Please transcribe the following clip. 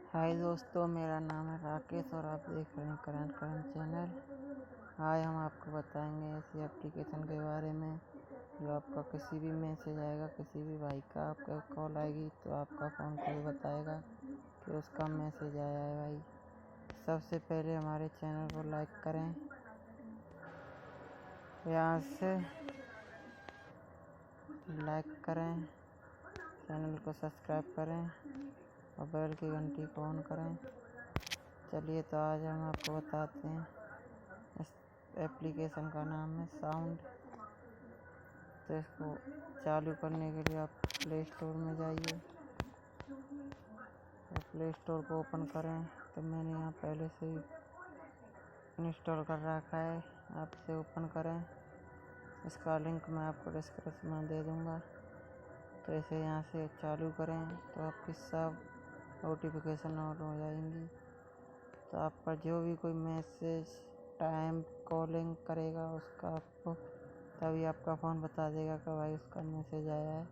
हाय दोस्तों, मेरा नाम है राकेश और आप देख रहे हैं करंट चैनल। आज हम आपको बताएंगे ऐसी एप्लीकेशन के बारे में जो आपका किसी भी मैसेज आएगा, किसी भी भाई का आपका कॉल आएगी तो आपका फ़ोन खुद बताएगा कि उसका मैसेज आया है। भाई सबसे पहले हमारे चैनल को लाइक करें, यहाँ से लाइक करें, चैनल को सब्सक्राइब करें और बेल की घंटी को ऑन करें। चलिए तो आज हम आपको बताते हैं। इस एप्लीकेशन का नाम है साउंड। तो इसको चालू करने के लिए आप प्ले स्टोर में जाइए और प्ले स्टोर को ओपन करें। तो मैंने यहाँ पहले से ही इंस्टॉल कर रखा है, आप इसे ओपन करें। इसका लिंक मैं आपको डिस्क्रिप्शन में दे दूँगा। तो इसे यहाँ से चालू करें तो आपकी सब नोटिफिकेशन ऑन हो जाएंगी। तो आपका जो भी कोई मैसेज टाइम कॉलिंग करेगा उसका आपको तभी आपका फ़ोन बता देगा कि भाई उसका मैसेज आया है।